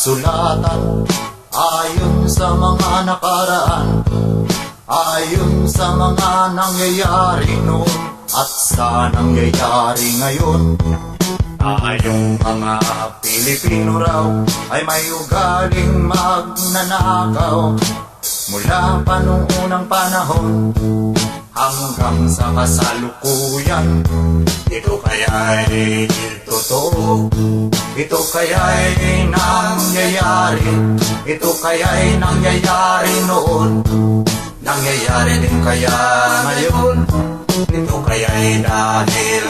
kasulatan, ayon sa mga nakaraan, ayon sa mga nangyayari noon at sa nangyayari ngayon. Tayong mga Pilipino raw ay may ugaling magnanakaw, mula pa nung unang panahon hanggang sa kasalukuyan. Ito kaya'y totoo, ito kaya'y nangyayari, ito kaya'y nangyayari noon, nangyayari din kaya ngayon. Ito kaya'y dahil